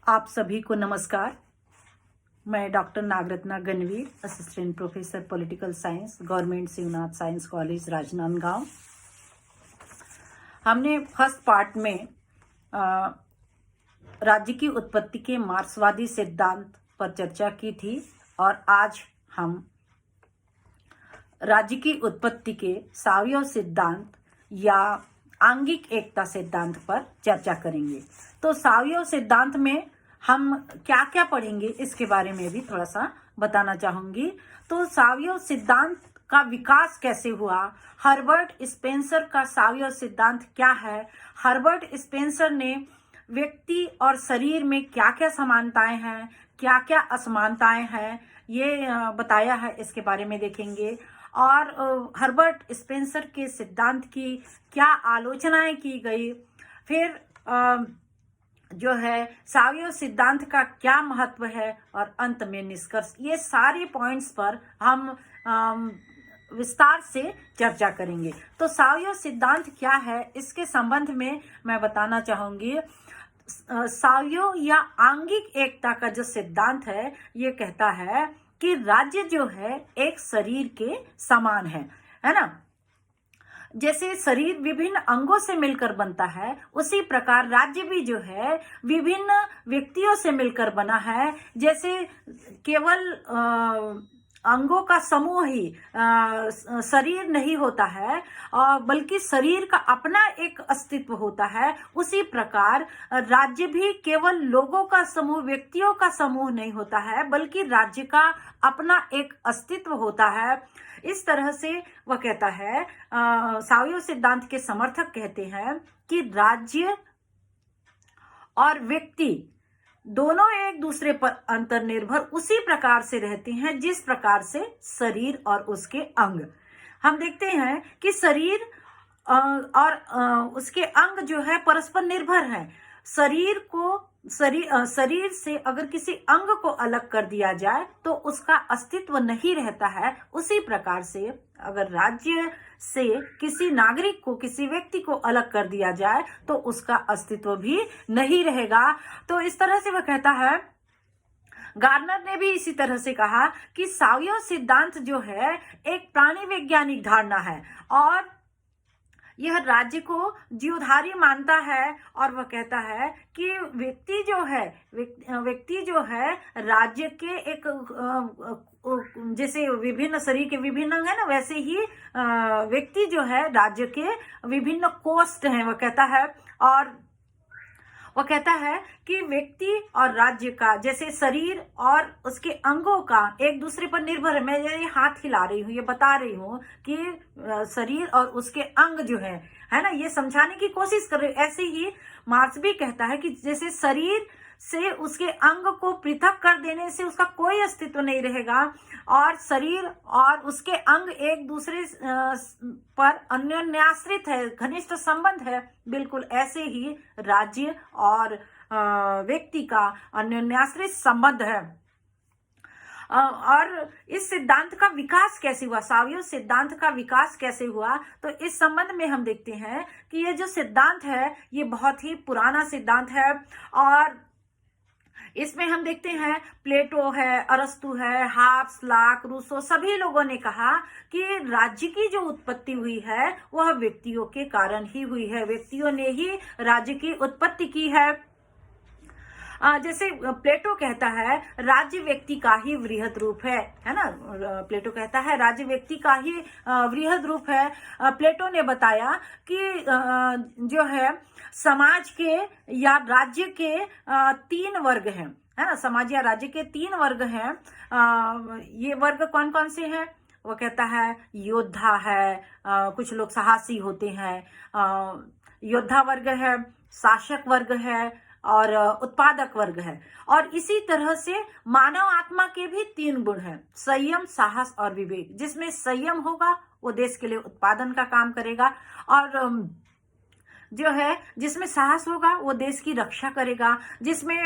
आप सभी को नमस्कार। मैं doctor Nagaratna Ganvir, assistant professor political science, government Shivnath science college, Rajnandgaon. हमने फर्स्ट पार्ट में राज्य की उत्पत्ति के मार्क्सवादी सिद्धांत पर चर्चा की थी और आज हम राज्य की उत्पत्ति के सावयव सिद्धांत या आंगिक एकता सिद्धांत पर चर्चा करेंगे। तो सावयव सिद्धांत में हम क्या क्या पढ़ेंगे इसके बारे में भी थोड़ा सा बताना चाहूंगी। तो सावयव सिद्धांत का विकास कैसे हुआ, हर्बर्ट स्पेंसर का सावयव सिद्धांत क्या है, हर्बर्ट स्पेंसर ने व्यक्ति और शरीर में क्या क्या समानताएं हैं, क्या क्या असमानताएं हैं, ये बताया है, इसके बारे में देखेंगे। और हर्बर्ट स्पेंसर के सिद्धांत की क्या आलोचनाएं की गई, फिर जो है सावयव सिद्धांत का क्या महत्व है और अंत में निष्कर्ष। ये सारे पॉइंट्स पर हम विस्तार से चर्चा करेंगे। तो सावयव सिद्धांत क्या है, इसके संबंध में मैं बताना चाहूंगी। सावयव या आंगिक एकता का जो सिद्धांत है, ये कहता है कि राज्य जो है एक शरीर के समान है ना। जैसे शरीर विभिन्न अंगों से मिलकर बनता है, उसी प्रकार राज्य भी जो है विभिन्न व्यक्तियों से मिलकर बना है। जैसे केवल अंगों का समूह ही शरीर नहीं होता है, बल्कि शरीर का अपना एक अस्तित्व होता है। उसी प्रकार राज्य भी केवल लोगों का समूह, व्यक्तियों का समूह नहीं होता है, बल्कि राज्य का अपना एक अस्तित्व होता है। इस तरह से वह कहता है, सावयव सिद्धांत के समर्थक कहते हैं कि राज्य और व्यक्ति दोनों एक दूसरे पर अंतर्निर्भर उसी प्रकार से रहते हैं जिस प्रकार से शरीर और उसके अंग। हम देखते हैं कि शरीर और उसके अंग जो है परस्पर निर्भर है। शरीर से अगर किसी अंग को अलग कर दिया जाए तो उसका अस्तित्व नहीं रहता है। उसी प्रकार से अगर राज्य से किसी नागरिक को, किसी व्यक्ति को अलग कर दिया जाए तो उसका अस्तित्व भी नहीं रहेगा। तो इस तरह से वह कहता है। गार्नर ने भी इसी तरह से कहा कि सावयव सिद्धांत जो है एक प्राणी वैज्ञानिक धारणा है और यह राज्य को जीवधारी मानता है। और वह कहता है कि व्यक्ति जो है राज्य के एक जैसे विभिन्न शरीर के विभिन्न अंग है ना, वैसे ही व्यक्ति जो है राज्य के विभिन्न कोष्ठ हैं, वह कहता है। और वह कहता है कि व्यक्ति और राज्य का, जैसे शरीर और उसके अंगों का एक दूसरे पर निर्भर है। मैं ये हाथ हिला रही हूँ, ये बता रही हूँ कि शरीर और उसके अंग जो है ना, ये समझाने की कोशिश कर रही हूँ। ऐसे ही मार्क्स भी कहता है कि जैसे शरीर से उसके अंग को पृथक कर देने से उसका कोई अस्तित्व नहीं रहेगा और शरीर और उसके अंग एक दूसरे पर अन्योन्याश्रित है, घनिष्ठ संबंध है। बिल्कुल ऐसे ही राज्य और व्यक्ति का अन्योन्याश्रित संबंध है। और इस सिद्धांत का विकास कैसे हुआ, सावयव सिद्धांत का विकास कैसे हुआ, तो इस संबंध में हम देखते हैं कि ये जो सिद्धांत है ये बहुत ही पुराना सिद्धांत है। और इसमें हम देखते हैं प्लेटो है, अरस्तु है, हाब्स, लाक, रूसो, सभी लोगों ने कहा कि राज्य की जो उत्पत्ति हुई है वह व्यक्तियों के कारण ही हुई है। व्यक्तियों ने ही राज्य की उत्पत्ति की है। जैसे प्लेटो कहता है राज्य व्यक्ति का ही वृहद रूप है ना। प्लेटो कहता है राज्य व्यक्ति का ही वृहद रूप है। प्लेटो ने बताया कि जो है समाज के या राज्य के 3 वर्ग हैं, है ना। समाज या राज्य के 3 वर्ग हैं। ये वर्ग कौन कौन से हैं? वो कहता है योद्धा है, कुछ लोग साहसी होते हैं, योद्धा वर्ग है, शासक वर्ग है और उत्पादक वर्ग है। और इसी तरह से मानव आत्मा के भी 3 गुण हैं, संयम, साहस और विवेक। जिसमें संयम होगा वो देश के लिए उत्पादन का काम करेगा और जो है जिसमें साहस होगा वो देश की रक्षा करेगा। जिसमें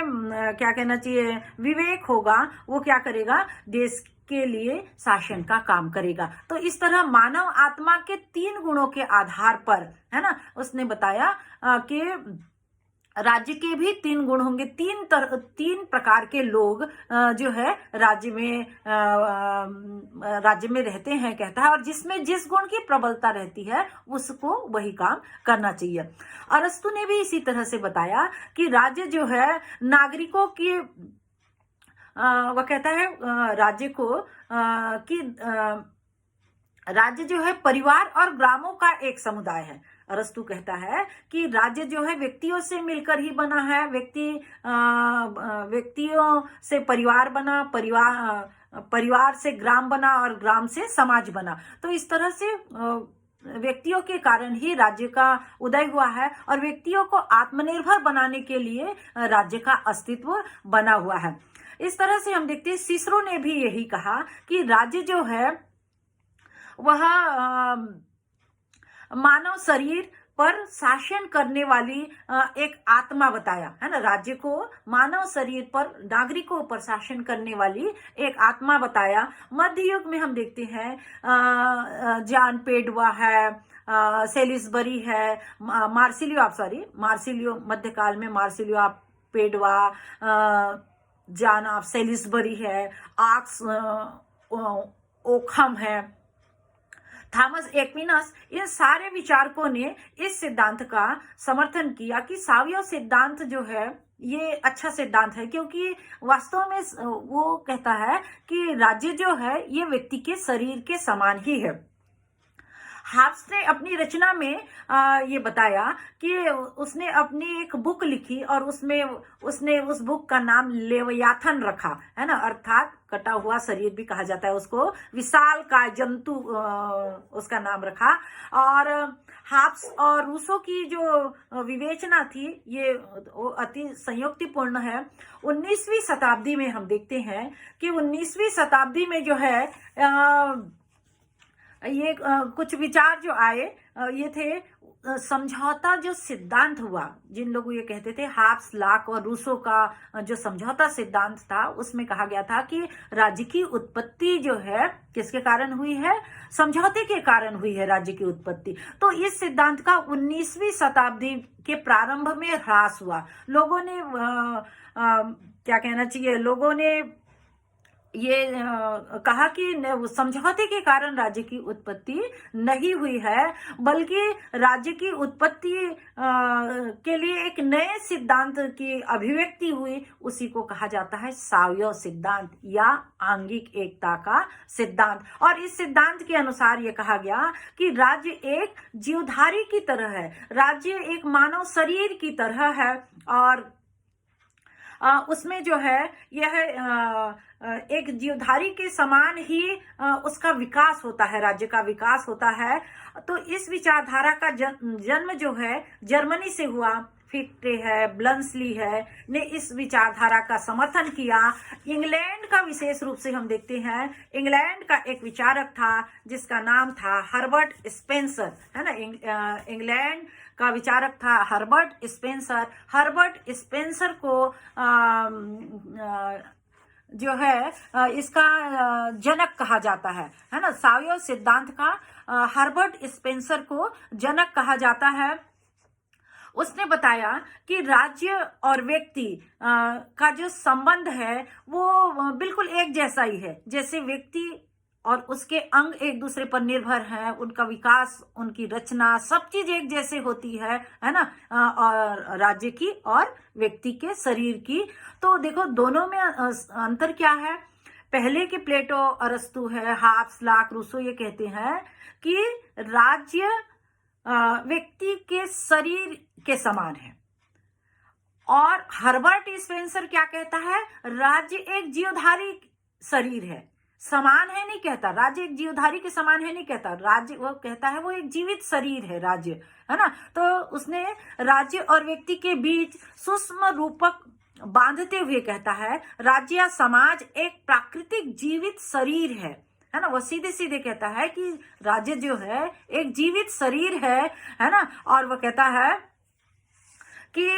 क्या कहना चाहिए, विवेक होगा, वो क्या करेगा, देश के लिए शासन का काम करेगा। तो इस तरह मानव आत्मा के 3 गुणों के आधार पर, है ना, उसने बताया कि राज्य के भी 3 गुण होंगे, 3 प्रकार के लोग जो है राज्य में रहते हैं कहता है, और जिसमें जिस गुण की प्रबलता रहती है उसको वही काम करना चाहिए। अरस्तु ने भी इसी तरह से बताया कि राज्य जो है नागरिकों की वह कहता है राज्य को कि राज्य जो है परिवार और ग्रामों का एक समुदाय है। अरस्तु कहता है कि राज्य जो है व्यक्तियों से मिलकर ही बना है, व्यक्तियों से परिवार बना, परिवार से ग्राम बना और ग्राम से समाज बना। तो इस तरह से व्यक्तियों के कारण ही राज्य का उदय हुआ है और व्यक्तियों को आत्मनिर्भर बनाने के लिए राज्य का अस्तित्व बना हुआ है। इस तरह से हम देखते हैं सिसरो ने भी यही कहा कि राज्य जो है वह मानव शरीर पर शासन करने वाली एक आत्मा बताया है ना। राज्य को मानव शरीर पर, नागरिकों पर शासन करने वाली एक आत्मा बताया। मध्य युग में हम देखते हैं जॉन पेडुआ है, सेलिसबरी है, मार्सिलियो मध्यकाल में Marsilio of Padua, John of Salisbury है, आक्स ओखम है, थॉमस एक्विनस, इन सारे विचारकों ने इस सिद्धांत का समर्थन किया कि सावयव सिद्धांत जो है ये अच्छा सिद्धांत है, क्योंकि वास्तव में वो कहता है कि राज्य जो है ये व्यक्ति के शरीर के समान ही है। हाब्स ने अपनी रचना में ये बताया कि उसने अपनी एक बुक लिखी और उसमें उसने उस बुक का नाम लेवियाथन रखा है ना, अर्थात कटा हुआ शरीर भी कहा जाता है उसको, विशाल का जंतु उसका नाम रखा। और हाब्स और रूसो की जो विवेचना थी ये अति संयुक्तिपूर्ण है। 19वीं शताब्दी में हम देखते हैं कि 19वीं शताब्दी में जो है ये कुछ विचार जो आए ये थे समझौता जो सिद्धांत हुआ, जिन लोग ये कहते थे हाब्स, लाक और रूसो का जो समझौता सिद्धांत था उसमें कहा गया था कि राज्य की उत्पत्ति जो है किसके कारण हुई है, समझौते के कारण हुई है राज्य की उत्पत्ति। तो इस सिद्धांत का 19वीं शताब्दी के प्रारंभ में ह्रास हुआ। लोगों ने क्या कहना चाहिए, लोगों ने ये कहा कि समझौते के कारण राज्य की उत्पत्ति नहीं हुई है, बल्कि राज्य की उत्पत्ति के लिए एक नए सिद्धांत की अभिव्यक्ति हुई। उसी को कहा जाता है सावयव सिद्धांत या आंगिक एकता का सिद्धांत। और इस सिद्धांत के अनुसार ये कहा गया कि राज्य एक जीवधारी की तरह है, राज्य एक मानव शरीर की तरह है और उसमें जो है यह एक जीवधारी के समान ही उसका विकास होता है, राज्य का विकास होता है। तो इस विचारधारा का जन्म जो है जर्मनी से हुआ। फिक्टे है, ब्लंसली है ने इस विचारधारा का समर्थन किया। इंग्लैंड का विशेष रूप से हम देखते हैं, इंग्लैंड का एक विचारक था जिसका नाम था हर्बर्ट स्पेंसर, है ना। इंग्लैंड का विचारक था हर्बर्ट स्पेंसर। हर्बर्ट स्पेंसर को जो है इसका जनक कहा जाता है ना। सावयव सिद्धांत का हर्बर्ट स्पेंसर को जनक कहा जाता है। उसने बताया कि राज्य और व्यक्ति का जो संबंध है वो बिल्कुल एक जैसा ही है, जैसे व्यक्ति और उसके अंग एक दूसरे पर निर्भर हैं, उनका विकास, उनकी रचना, सब चीज एक जैसे होती है ना, और राज्य की और व्यक्ति के शरीर की। तो देखो दोनों में अंतर क्या है। पहले के प्लेटो, अरस्तु है, हाब्स, लाक, रूसो ये कहते हैं कि राज्य व्यक्ति के शरीर के समान है, और हर्बर्ट स्पेंसर क्या कहता है, राज्य एक जीवधारी शरीर है, समान है नहीं कहता, राज्य एक जीवधारी के समान है नहीं कहता, राज्य वो कहता है वो एक जीवित शरीर है राज्य, है ना। तो उसने राज्य और व्यक्ति के बीच सूक्ष्म रूपक बांधते हुए कहता है राज्य या समाज एक प्राकृतिक जीवित शरीर है ना। वो सीधे सीधे कहता है कि राज्य जो है एक जीवित शरीर है ना। और वो कहता है कि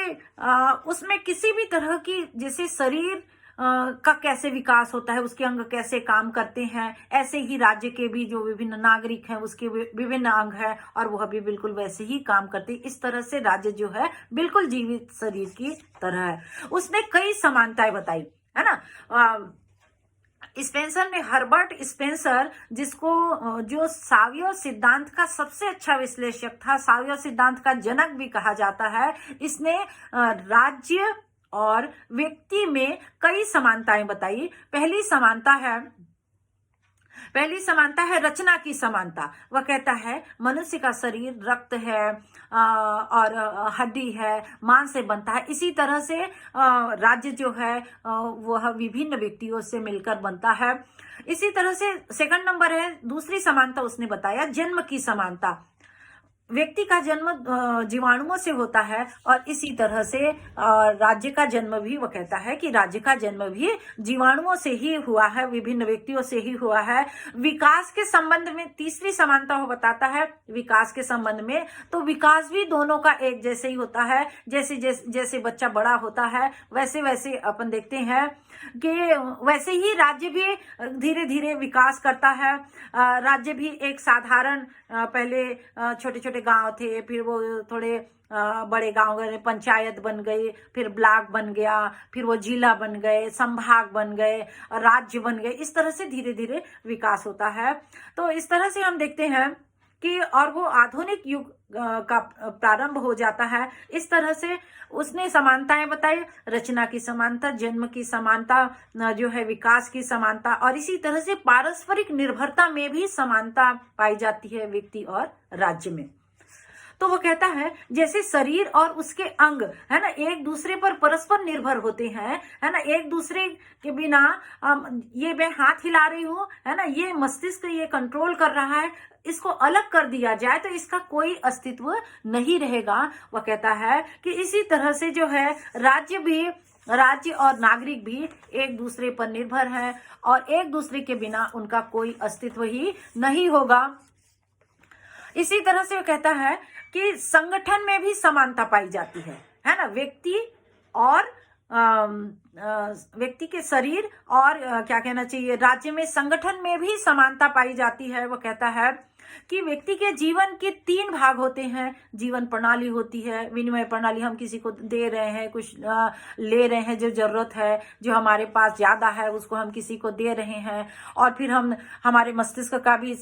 उसमें किसी भी तरह की, जैसे शरीर का कैसे विकास होता है, उसके अंग कैसे काम करते हैं, ऐसे ही राज्य के भी जो विभिन्न नागरिक हैं उसके विभिन्न अंग हैं और वह भी बिल्कुल वैसे ही काम करते हैं। इस तरह से राज्य जो है बिल्कुल जीवित शरीर की तरह है। उसने कई समानताएं बताई, है ना। स्पेंसर ने, हर्बर्ट स्पेंसर, जिसको जो सावियो सिद्धांत का सबसे अच्छा विश्लेषक था, सावियो सिद्धांत का जनक भी कहा जाता है, इसने राज्य और व्यक्ति में कई समानताएं बताई। पहली समानता है रचना की समानता। वह कहता है मनुष्य का शरीर रक्त है और हड्डी है, मांस से बनता है। इसी तरह से राज्य जो है वह विभिन्न व्यक्तियों से मिलकर बनता है। इसी तरह से सेकंड नंबर है, दूसरी समानता उसने बताया जन्म की समानता। व्यक्ति का जन्म जीवाणुओं से होता है और इसी तरह से राज्य का जन्म भी, वह कहता है कि राज्य का जन्म भी जीवाणुओं से ही हुआ है, विभिन्न व्यक्तियों से ही हुआ है। विकास के संबंध में तीसरी समानता वो बताता है, विकास के संबंध में तो विकास भी दोनों का एक जैसे ही होता है। जैसे जैसे बच्चा बड़ा होता है वैसे वैसे अपन देखते हैं कि वैसे ही राज्य भी धीरे धीरे विकास करता है। राज्य भी एक साधारण पहले छोटे छोटे गांव थे, फिर वो थोड़े बड़े गांव गए, पंचायत बन गई, फिर ब्लॉक बन गया, फिर वो जिला बन गए, संभाग बन गए, राज्य बन गए। इस तरह से धीरे धीरे विकास होता है। तो इस तरह से हम देखते हैं कि और वो आधुनिक युग का प्रारंभ हो जाता है। इस तरह से उसने समानताएं बताई, रचना की समानता, जन्म की समानता, जो है विकास की समानता, और इसी तरह से पारस्परिक निर्भरता में भी समानता पाई जाती है व्यक्ति और राज्य में। तो वो कहता है जैसे शरीर और उसके अंग, है ना, एक दूसरे पर परस्पर निर्भर होते हैं, है ना, एक दूसरे के बिना ये मैं हाथ हिला रही हूँ, है ना, ये मस्तिष्क ये कंट्रोल कर रहा है, इसको अलग कर दिया जाए तो इसका कोई अस्तित्व नहीं रहेगा। वह कहता है कि इसी तरह से जो है राज्य और नागरिक भी एक दूसरे पर निर्भर है और एक दूसरे के बिना उनका कोई अस्तित्व ही नहीं होगा। इसी तरह से वो कहता है कि संगठन में भी समानता पाई जाती है ना, व्यक्ति और व्यक्ति के शरीर और क्या कहना चाहिए, राज्य में, संगठन में भी समानता पाई जाती है। वो कहता है कि व्यक्ति के जीवन के 3 भाग होते हैं। जीवन प्रणाली होती है, विनिमय प्रणाली, हम किसी को दे रहे हैं, कुछ ले रहे हैं, जो जरूरत है, जो हमारे पास ज्यादा है उसको हम किसी को दे रहे हैं, और फिर हमारे मस्तिष्क का भी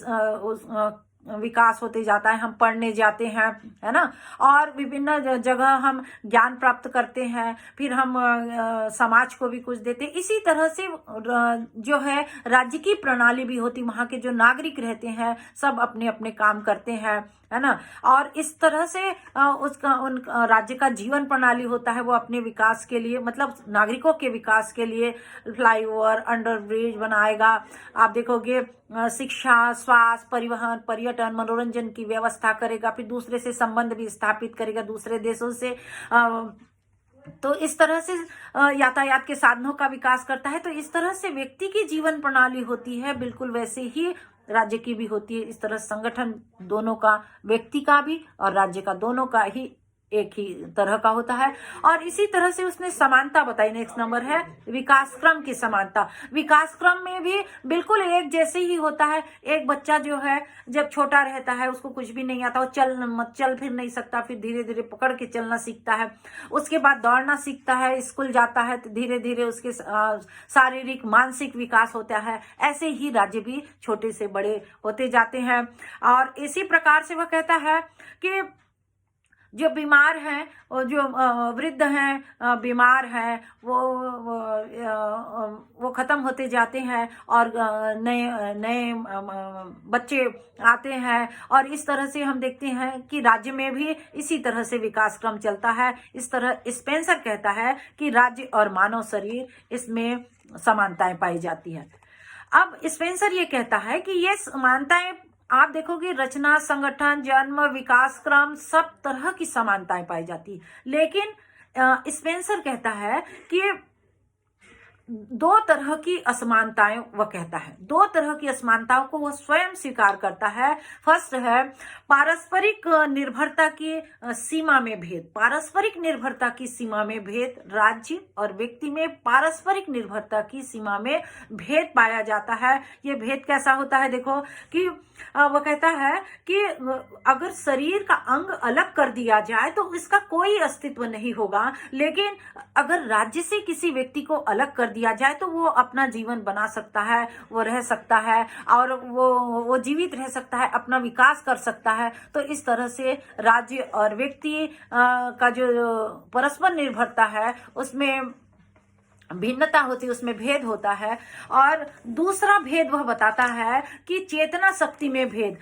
विकास होते जाता है, हम पढ़ने जाते हैं, है ना, और विभिन्न जगह हम ज्ञान प्राप्त करते हैं, फिर हम समाज को भी कुछ देते हैं। इसी तरह से जो है राज्य की प्रणाली भी होती, वहाँ के जो नागरिक रहते हैं सब अपने अपने काम करते हैं, है ना, और इस तरह से उन राज्य का जीवन प्रणाली होता है, वो अपने विकास के लिए, मतलब नागरिकों के विकास के लिए फ्लाईओवर, अंडर ब्रिज बनाएगा। आप देखोगे शिक्षा, स्वास्थ्य, परिवहन, पर्यटन, मनोरंजन की व्यवस्था करेगा, फिर दूसरे से संबंध भी स्थापित करेगा, दूसरे देशों से तो इस तरह से यातायात के साधनों का विकास करता है। तो इस तरह से व्यक्ति की जीवन प्रणाली होती है, बिल्कुल वैसे ही राज्य की भी होती है। इस तरह संगठन दोनों का, व्यक्ति का भी और राज्य का, दोनों का ही एक ही तरह का होता है। और इसी तरह से उसने समानता बताई। नेक्स्ट नंबर है विकास क्रम की समानता। विकास क्रम में भी बिल्कुल एक जैसे ही होता है। एक बच्चा जो है जब छोटा रहता है, उसको कुछ भी नहीं आता, वो चल फिर नहीं सकता, फिर धीरे धीरे पकड़ के चलना सीखता है, उसके बाद दौड़ना सीखता है, स्कूल जाता है, तो धीरे धीरे उसके शारीरिक मानसिक विकास होता है। ऐसे ही राज्य भी छोटे से बड़े होते जाते हैं। और इसी प्रकार से वह कहता है कि जो बीमार हैं और जो वृद्ध हैं, बीमार हैं, वो खत्म होते जाते हैं और नए नए बच्चे आते हैं। और इस तरह से हम देखते हैं कि राज्य में भी इसी तरह से विकास क्रम चलता है। इस तरह स्पेंसर कहता है कि राज्य और मानव शरीर, इसमें समानताएं पाई जाती हैं। अब स्पेंसर ये कहता है कि ये समानताएं, आप देखोगे रचना, संगठन, जन्म, विकास क्रम, सब तरह की समानताएं पाई जाती है। लेकिन स्पेंसर कहता है कि दो तरह की असमानताएं वह कहता है, दो तरह की असमानताओं को वह स्वयं स्वीकार करता है। फर्स्ट है पारस्परिक निर्भरता की सीमा में भेद, पारस्परिक निर्भरता की सीमा में भेद, राज्य और व्यक्ति में पारस्परिक निर्भरता की सीमा में भेद पाया जाता है। ये भेद कैसा होता है, देखो कि वह कहता है कि अगर शरीर का अंग अलग कर दिया जाए तो इसका कोई अस्तित्व नहीं होगा, लेकिन अगर राज्य से किसी व्यक्ति को अलग कर दिया जाए तो वो अपना जीवन बना सकता है, वो रह सकता है और वो जीवित रह सकता है, अपना विकास कर सकता है। तो इस तरह से राज्य और व्यक्ति का जो परस्पर निर्भरता है उसमें भिन्नता होती है, उसमें भेद होता है। और दूसरा भेद वह बताता है कि चेतना शक्ति में भेद।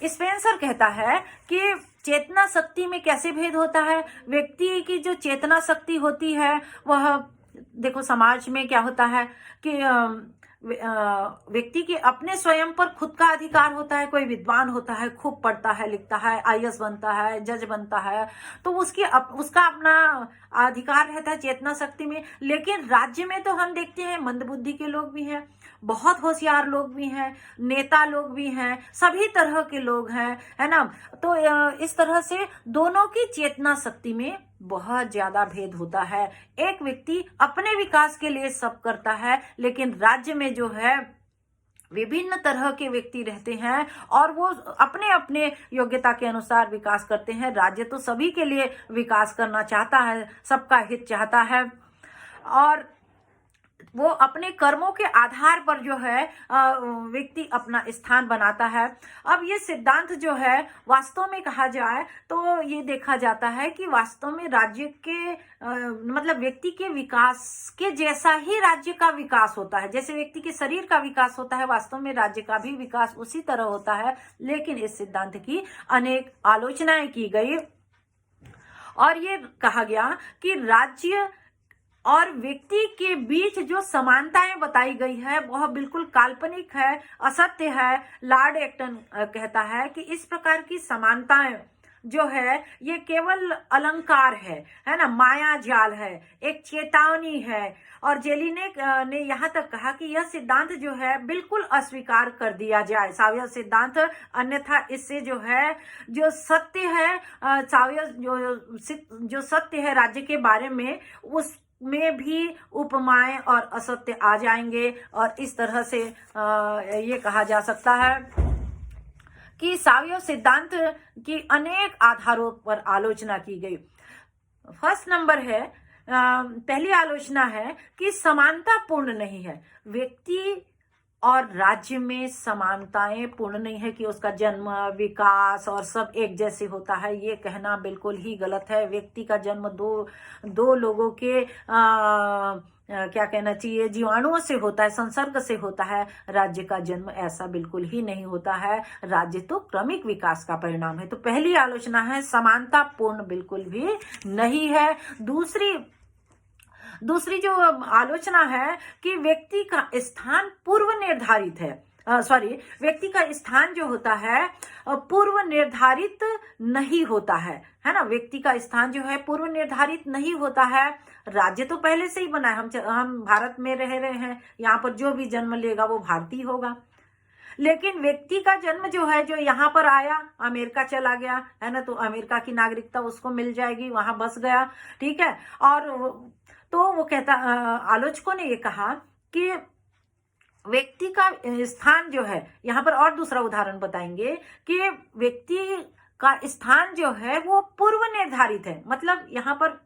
स्पेंसर कहता है कि चेतना शक्ति में कैसे भेद होता है। व्यक्ति की जो चेतना शक्ति होती है वह, देखो समाज में क्या होता है कि व्यक्ति के अपने स्वयं पर खुद का अधिकार होता है। कोई विद्वान होता है, खूब पढ़ता है, लिखता है, आईएएस बनता है, जज बनता है, तो उसका अपना अधिकार रहता है चेतना शक्ति में। लेकिन राज्य में तो हम देखते हैं मंदबुद्धि के लोग भी हैं, बहुत होशियार लोग भी हैं, नेता लोग भी हैं, सभी तरह के लोग हैं, है ना। तो इस तरह से दोनों की चेतना शक्ति में बहुत ज्यादा भेद होता है। एक व्यक्ति अपने विकास के लिए सब करता है, लेकिन राज्य में जो है विभिन्न तरह के व्यक्ति रहते हैं और वो अपने अपने योग्यता के अनुसार विकास करते हैं। राज्य तो सभी के लिए विकास करना चाहता है, सबका हित चाहता है और वो अपने कर्मों के आधार पर जो है व्यक्ति अपना स्थान बनाता है। अब ये सिद्धांत जो है वास्तव में कहा जाए तो ये देखा जाता है कि वास्तव में राज्य के मतलब व्यक्ति के विकास के जैसा ही राज्य का विकास होता है। जैसे व्यक्ति के शरीर का विकास होता है, वास्तव में राज्य का भी विकास उसी तरह होता है। लेकिन इस सिद्धांत की अनेक आलोचनाएं की गई और ये कहा गया कि राज्य और व्यक्ति के बीच जो समानताएं बताई गई है वह बिल्कुल काल्पनिक है, असत्य है। लॉर्ड एक्टन कहता है कि इस प्रकार की समानताएं जो है ये केवल अलंकार है ना, माया जाल है, एक चेतावनी है। और जेलिनेक ने यहाँ तक कहा कि यह सिद्धांत जो है बिल्कुल अस्वीकार कर दिया जाए, सावयव सिद्धांत, अन्यथा इससे जो है जो सत्य है सावयव जो सत्य है राज्य के बारे में उस में भी उपमाएं और असत्य आ जाएंगे। और इस तरह से ये कहा जा सकता है कि सावयव सिद्धांत की अनेक आधारों पर आलोचना की गई। फर्स्ट नंबर है, पहली आलोचना है कि समानता पूर्ण नहीं है। व्यक्ति और राज्य में समानताएं पूर्ण नहीं है कि उसका जन्म, विकास और सब एक जैसे होता है, ये कहना बिल्कुल ही गलत है। व्यक्ति का जन्म दो लोगों के क्या कहना चाहिए, जीवाणुओं से होता है, संसर्ग से होता है। राज्य का जन्म ऐसा बिल्कुल ही नहीं होता है। राज्य तो क्रमिक विकास का परिणाम है। तो पहली आलोचना है समानता पूर्ण बिल्कुल भी नहीं है। दूसरी जो आलोचना है कि व्यक्ति का स्थान पूर्व निर्धारित है, व्यक्ति का स्थान जो होता है पूर्व निर्धारित नहीं होता है ना। व्यक्ति का स्थान जो है पूर्व निर्धारित नहीं होता है। राज्य तो पहले से ही बना है, हम भारत में रह रहे हैं, यहाँ पर जो भी जन्म लेगा वो भारतीय होगा। लेकिन व्यक्ति का जन्म जो है, जो यहाँ पर आया, अमेरिका चला गया है ना, तो अमेरिका की नागरिकता उसको मिल जाएगी, वहां बस गया, ठीक है। और तो वो कहता, आलोचकों ने ये कहा कि व्यक्ति का स्थान जो है, यहाँ पर और दूसरा उदाहरण बताएंगे कि व्यक्ति का स्थान जो है वो पूर्व निर्धारित है। मतलब यहाँ पर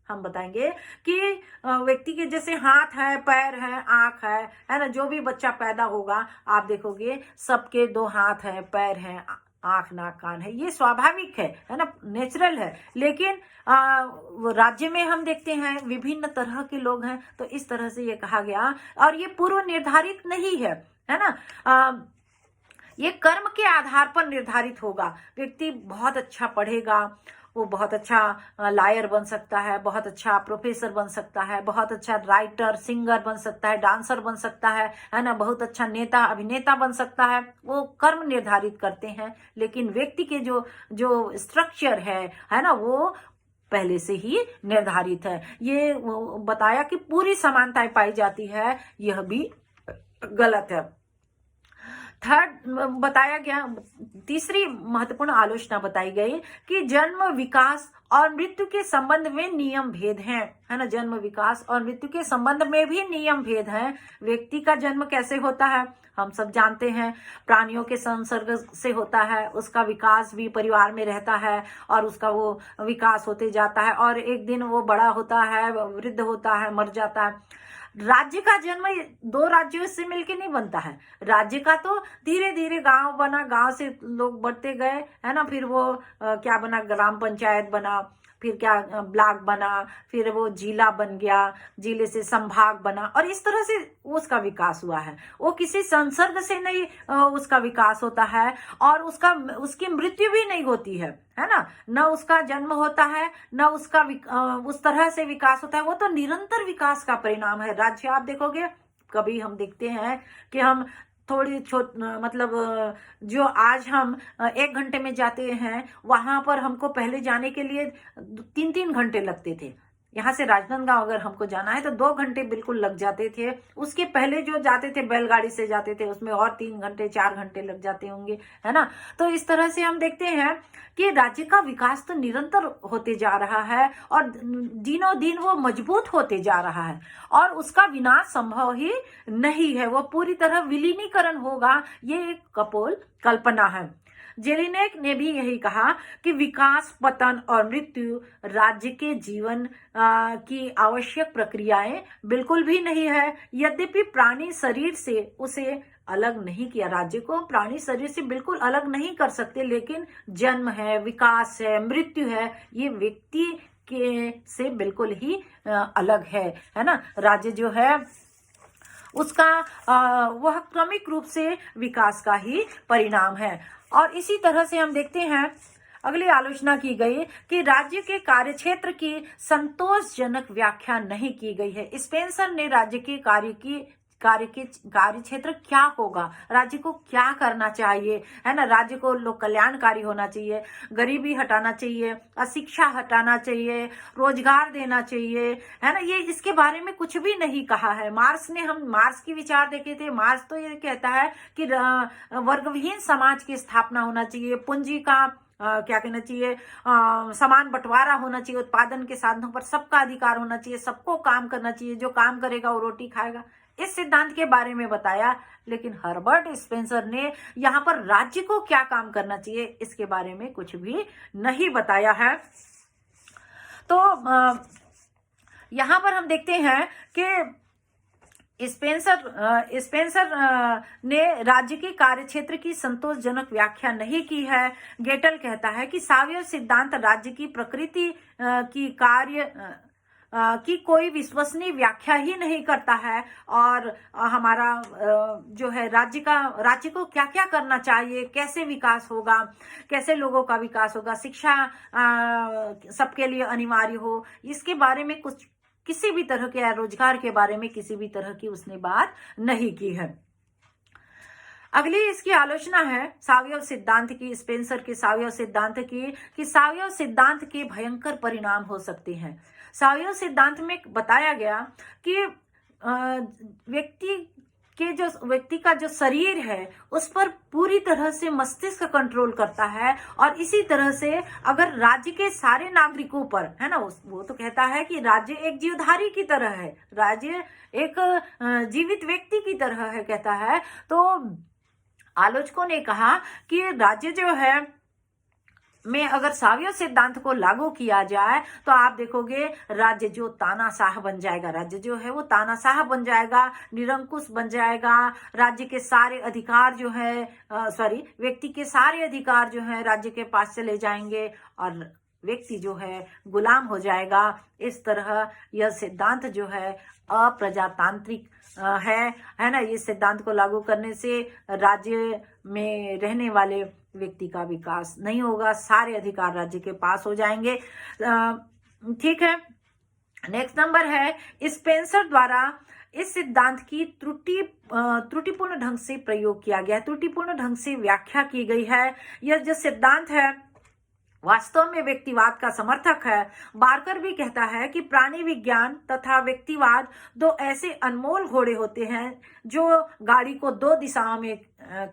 हम बताएंगे कि व्यक्ति के जैसे हाथ है, पैर है, आंख है ना। जो भी बच्चा पैदा होगा आप देखोगे सबके दो हाथ है, पैर है, आंख, नाक, कान है, ये स्वाभाविक है ना, नेचुरल है। लेकिन राज्य में हम देखते हैं विभिन्न तरह के लोग हैं, तो इस तरह से ये कहा गया। और ये पूर्व निर्धारित नहीं है ना, ये कर्म के आधार पर निर्धारित होगा। व्यक्ति बहुत अच्छा पढ़ेगा, वो बहुत अच्छा लायर बन सकता है, बहुत अच्छा प्रोफेसर बन सकता है, बहुत अच्छा राइटर, सिंगर बन सकता है, डांसर बन सकता है ना, बहुत अच्छा नेता, अभिनेता बन सकता है। वो कर्म निर्धारित करते हैं। लेकिन व्यक्ति के जो स्ट्रक्चर है ना, वो पहले से ही निर्धारित है। ये बताया कि पूरी समानताएं पाई जाती है, यह भी गलत है। थर्ड बताया गया, तीसरी महत्वपूर्ण आलोचना बताई गई कि जन्म, विकास और मृत्यु के संबंध में नियम भेद हैं, है ना। जन्म, विकास और मृत्यु के संबंध में भी नियम भेद हैं। व्यक्ति का जन्म कैसे होता है हम सब जानते हैं, प्राणियों के संसर्ग से होता है। उसका विकास भी परिवार में रहता है और उसका वो विकास होते जाता है और एक दिन वो बड़ा होता है, वृद्ध होता है, मर जाता है। राज्य का जन्म दो राज्यों से मिलके नहीं बनता है। राज्य का तो धीरे धीरे गांव बना, गांव से लोग बढ़ते गए, है ना। फिर वो क्या बना, ग्राम पंचायत बना, फिर क्या ब्लॉक बना, फिर वो जिला बन गया, जिले से संभाग बना और इस तरह से उसका विकास हुआ है। वो किसी संसर्ग से नहीं उसका विकास होता है और उसकी मृत्यु भी नहीं होती है ना। न उसका जन्म होता है, न उसका उस तरह से विकास होता है। वो तो निरंतर विकास का परिणाम है। राज्य आप देखोगे, कभी हम देखते हैं कि हम थोड़ी मतलब जो आज हम 1 घंटे में जाते हैं, वहां पर हमको पहले जाने के लिए 3-3 घंटे लगते थे। यहाँ से राजनांदगांव अगर हमको जाना है तो 2 घंटे बिल्कुल लग जाते थे। उसके पहले जो जाते थे बैलगाड़ी से जाते थे, उसमें और 3 घंटे 4 घंटे लग जाते होंगे, है ना। तो इस तरह से हम देखते हैं कि राज्य का विकास तो निरंतर होते जा रहा है और दिनों दिन वो मजबूत होते जा रहा है और उसका विनाश संभव ही नहीं है। वो पूरी तरह विलीनीकरण होगा, ये एक कपोल कल्पना है। जेलिनेक ने भी यही कहा कि विकास, पतन और मृत्यु राज्य के जीवन की आवश्यक प्रक्रियाएं बिल्कुल भी नहीं है। यद्यपि प्राणी शरीर से उसे अलग नहीं किया, राज्य को प्राणी शरीर से बिल्कुल अलग नहीं कर सकते, लेकिन जन्म है, विकास है, मृत्यु है, ये व्यक्ति के से बिल्कुल ही अलग है ना। राज्य जो है उसका वह क्रमिक रूप से विकास का ही परिणाम है। और इसी तरह से हम देखते हैं, अगली आलोचना की गई कि राज्य के कार्यक्षेत्र की संतोषजनक व्याख्या नहीं की गई है। स्पेंसर ने राज्य के कार्यक्षेत्र क्या होगा, राज्य को क्या करना चाहिए, है ना। राज्य को लोक कल्याणकारी होना चाहिए, गरीबी हटाना चाहिए, अशिक्षा हटाना चाहिए, रोजगार देना चाहिए, है ना। ये इसके बारे में कुछ भी नहीं कहा है। हम मार्क्स की विचार देखे थे। मार्क्स तो ये कहता है कि वर्गविहीन समाज की स्थापना होना चाहिए, पूंजी का क्या कहना चाहिए, समान बंटवारा होना चाहिए, उत्पादन के साधनों पर सबका अधिकार होना चाहिए, सबको काम करना चाहिए, जो काम करेगा वो रोटी खाएगा। इस सिद्धांत के बारे में बताया, लेकिन हर्बर्ट स्पेंसर ने यहाँ पर राज्य को क्या काम करना चाहिए इसके बारे में कुछ भी नहीं बताया है। तो यहाँ पर हम देखते हैं कि स्पेंसर ने राज्य के कार्यक्षेत्र की संतोषजनक व्याख्या नहीं की है। गेटल कहता है कि सावयव सिद्धांत राज्य की प्रकृति की कार्य की कोई विश्वसनीय व्याख्या ही नहीं करता है और हमारा जो है राज्य को क्या क्या करना चाहिए, कैसे विकास होगा, कैसे लोगों का विकास होगा, शिक्षा सबके लिए अनिवार्य हो, इसके बारे में किसी भी तरह के रोजगार के बारे में किसी भी तरह की उसने बात नहीं की है। अगली इसकी आलोचना है सावयव सिद्धांत की, स्पेंसर के सावयव सिद्धांत की, कि सावयव सिद्धांत के भयंकर परिणाम हो सकते हैं। सावयव सिद्धांत में बताया गया कि व्यक्ति का जो शरीर है उस पर पूरी तरह से मस्तिष्क कंट्रोल करता है और इसी तरह से अगर राज्य के सारे नागरिकों पर, है ना, वो तो कहता है कि राज्य एक जीवधारी की तरह है, राज्य एक जीवित व्यक्ति की तरह है कहता है। तो आलोचकों ने कहा कि राज्य जो है में अगर सावयव सिद्धांत को लागू किया जाए तो आप देखोगे राज्य जो तानाशाह बन जाएगा, राज्य जो है वो तानाशाह बन जाएगा, निरंकुश बन जाएगा। राज्य के सारे अधिकार जो है व्यक्ति के सारे अधिकार जो है राज्य के पास चले जाएंगे और व्यक्ति जो है गुलाम हो जाएगा। इस तरह यह सिद्धांत जो है अप्रजातांत्रिक है ना। इस सिद्धांत को लागू करने से राज्य में रहने वाले व्यक्ति का विकास नहीं होगा, सारे अधिकार राज्य के पास हो जाएंगे। ठीक है, नेक्स्ट नंबर है, स्पेंसर द्वारा इस सिद्धांत की त्रुटिपूर्ण ढंग से प्रयोग किया गया, त्रुटिपूर्ण ढंग से व्याख्या की गई है। यह जो सिद्धांत है वास्तव में व्यक्तिवाद का समर्थक है। बार्कर भी कहता है कि प्राणी विज्ञान तथा व्यक्तिवाद दो ऐसे अनमोल घोड़े होते हैं जो गाड़ी को दो दिशाओं में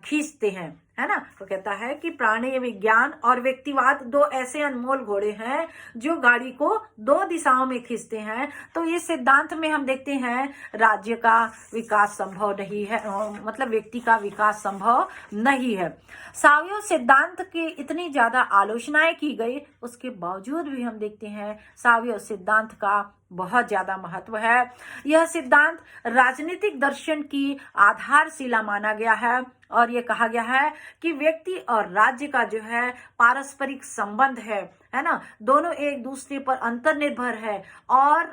खींचते हैं, है ना। तो कहता है कि प्राणी विज्ञान और व्यक्तिवाद दो ऐसे अनमोल घोड़े हैं जो गाड़ी को दो दिशाओं में खींचते हैं। तो इस सिद्धांत में हम देखते हैं राज्य का विकास संभव नहीं है, मतलब व्यक्ति का विकास संभव नहीं है। सावयव सिद्धांत की इतनी ज्यादा आलोचनाएं की गई, उसके बावजूद भी हम देखते हैं सावयव सिद्धांत का बहुत ज्यादा महत्व है। यह सिद्धांत राजनीतिक दर्शन की आधारशिला माना गया है और ये कहा गया है कि व्यक्ति और राज्य का जो है पारस्परिक संबंध है ना, दोनों एक दूसरे पर अंतर्निर्भर है और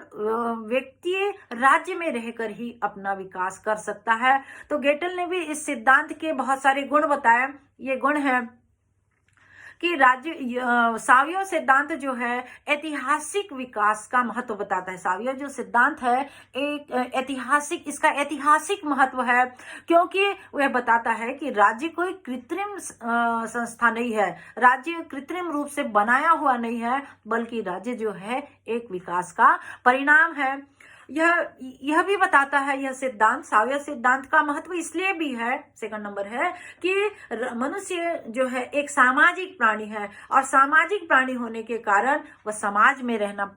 व्यक्ति राज्य में रहकर ही अपना विकास कर सकता है। तो गेटल ने भी इस सिद्धांत के बहुत सारे गुण बताए। ये गुण है कि सावयव सिद्धांत जो है ऐतिहासिक विकास का महत्व बताता है। सावयव जो सिद्धांत है एक ऐतिहासिक, इसका ऐतिहासिक महत्व है क्योंकि वह बताता है कि राज्य कोई कृत्रिम संस्था नहीं है, राज्य कृत्रिम रूप से बनाया हुआ नहीं है, बल्कि राज्य जो है एक विकास का परिणाम है। यह भी बताता है यह सिद्धांत, सावयव सिद्धांत का महत्व इसलिए भी है, सेकंड नंबर है कि मनुष्य जो है एक सामाजिक प्राणी है और सामाजिक प्राणी होने के कारण वह समाज में रहना,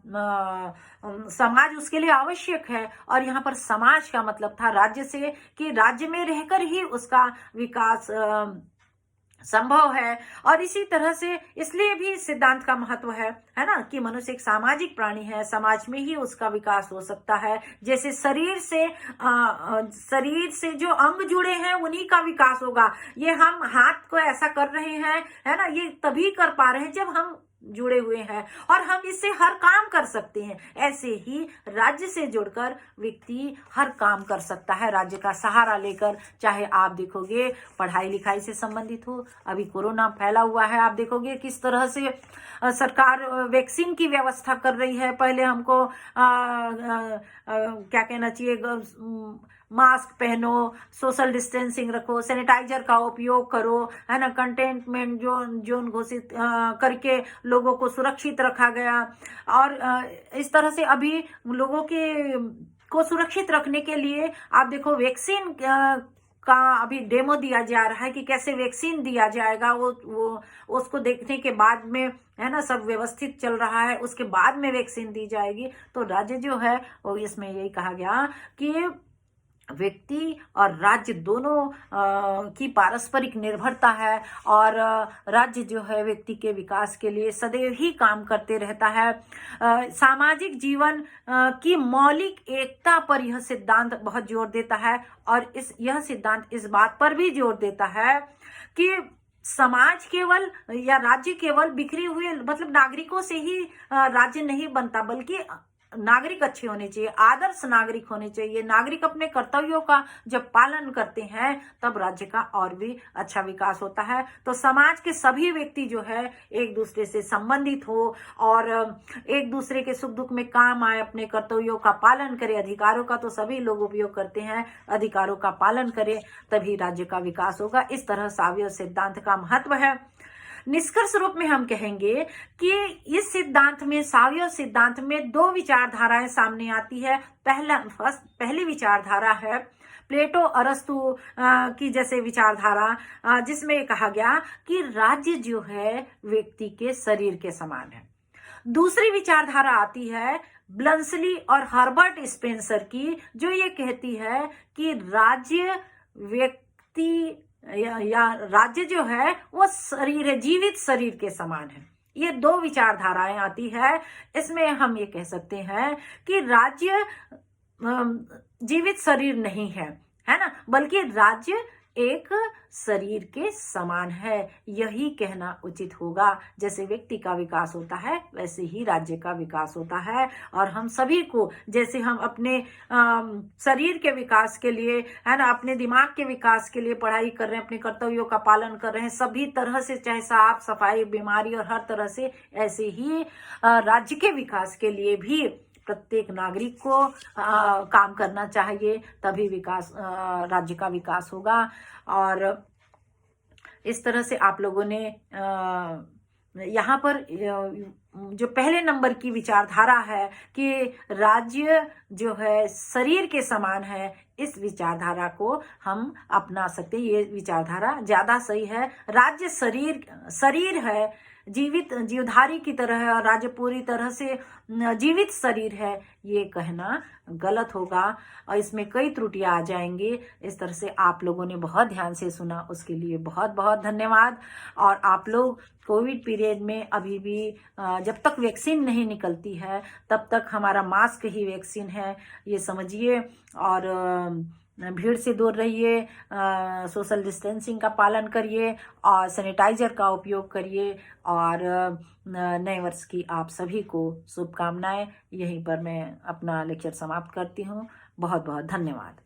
समाज उसके लिए आवश्यक है। और यहाँ पर समाज का मतलब था राज्य से, कि राज्य में रहकर ही उसका विकास संभव है। और इसी तरह से इसलिए भी सिद्धांत का महत्व है ना, कि मनुष्य एक सामाजिक प्राणी है, समाज में ही उसका विकास हो सकता है। जैसे शरीर से जो अंग जुड़े हैं उन्हीं का विकास होगा। ये हम हाथ को ऐसा कर रहे हैं, है ना, ये तभी कर पा रहे हैं जब हम जुड़े हुए हैं और हम इससे हर काम कर सकते हैं। ऐसे ही राज्य से जुड़कर व्यक्ति हर काम कर सकता है, राज्य का सहारा लेकर। चाहे आप देखोगे पढ़ाई लिखाई से संबंधित हो, अभी कोरोना फैला हुआ है, आप देखोगे किस तरह से सरकार वैक्सीन की व्यवस्था कर रही है। पहले हमको क्या कहना चाहिए, मास्क पहनो, सोशल डिस्टेंसिंग रखो, सैनिटाइजर का उपयोग करो, है ना, कंटेनमेंट जोन घोषित करके लोगों को सुरक्षित रखा गया। और इस तरह से अभी लोगों को सुरक्षित रखने के लिए आप देखो वैक्सीन का अभी डेमो दिया जा रहा है कि कैसे वैक्सीन दिया जाएगा। वो उसको देखने के बाद में, है ना, सब व्यवस्थित चल रहा है, उसके बाद में वैक्सीन दी जाएगी। तो राज्य जो है वो इसमें यही कहा गया कि व्यक्ति और राज्य दोनों की पारस्परिक निर्भरता है और राज्य जो है व्यक्ति के विकास के लिए सदैव ही काम करते रहता है। सामाजिक जीवन की मौलिक एकता पर यह सिद्धांत बहुत जोर देता है और यह सिद्धांत इस बात पर भी जोर देता है कि समाज केवल या राज्य केवल बिखरी हुई, मतलब नागरिकों से ही राज्य नहीं बनता, बल्कि नागरिक अच्छे होने चाहिए, आदर्श नागरिक होने चाहिए। नागरिक अपने कर्तव्यों का जब पालन करते हैं तब राज्य का और भी अच्छा विकास होता है। तो समाज के सभी व्यक्ति जो है एक दूसरे से संबंधित हो और एक दूसरे के सुख दुख में काम आए, अपने कर्तव्यों का पालन करे। अधिकारों का तो सभी लोग उपयोग करते हैं, अधिकारों का पालन करें तभी राज्य का विकास होगा। इस तरह सावयव सिद्धांत का महत्व है। निष्कर्ष रूप में हम कहेंगे कि इस सिद्धांत में, सावयव सिद्धांत में दो विचारधाराएं सामने आती है। पहली विचारधारा है प्लेटो अरस्तु की जैसे विचारधारा, जिसमें कहा गया कि राज्य जो है व्यक्ति के शरीर के समान है। दूसरी विचारधारा आती है ब्लंसली और हर्बर्ट स्पेंसर की, जो ये कहती है कि राज्य व्यक्ति या राज्य जो है वो शरीर है, जीवित शरीर के समान है। ये दो विचारधाराएं आती है। इसमें हम ये कह सकते हैं कि राज्य जीवित शरीर नहीं है ना, बल्कि राज्य एक शरीर के समान है। यही कहना उचित होगा। जैसे व्यक्ति का विकास होता है वैसे ही राज्य का विकास होता है। और हम सभी को, जैसे हम अपने शरीर के विकास के लिए, है ना, अपने दिमाग के विकास के लिए पढ़ाई कर रहे हैं, अपने कर्तव्यों का पालन कर रहे हैं सभी तरह से, चाहे साफ सफाई, बीमारी और हर तरह से, ऐसे ही राज्य के विकास के लिए भी प्रत्येक नागरिक को काम करना चाहिए, तभी विकास, राज्य का विकास होगा। और इस तरह से आप लोगों ने यहाँ पर जो पहले नंबर की विचारधारा है कि राज्य जो है शरीर के समान है, इस विचारधारा को हम अपना सकते हैं। ये विचारधारा ज्यादा सही है। राज्य शरीर है, जीवित जीवधारी की तरह है, और राज्य पूरी तरह से जीवित शरीर है, ये कहना गलत होगा और इसमें कई त्रुटियां आ जाएंगी। इस तरह से आप लोगों ने बहुत ध्यान से सुना, उसके लिए बहुत बहुत धन्यवाद। और आप लोग कोविड पीरियड में अभी भी जब तक वैक्सीन नहीं निकलती है तब तक हमारा मास्क ही वैक्सीन है, ये समझिए। और भीड़ से दूर रहिए, सोशल डिस्टेंसिंग का पालन करिए और सैनिटाइजर का उपयोग करिए। और नए वर्ष की आप सभी को शुभकामनाएं। यहीं पर मैं अपना लेक्चर समाप्त करती हूँ। बहुत बहुत धन्यवाद।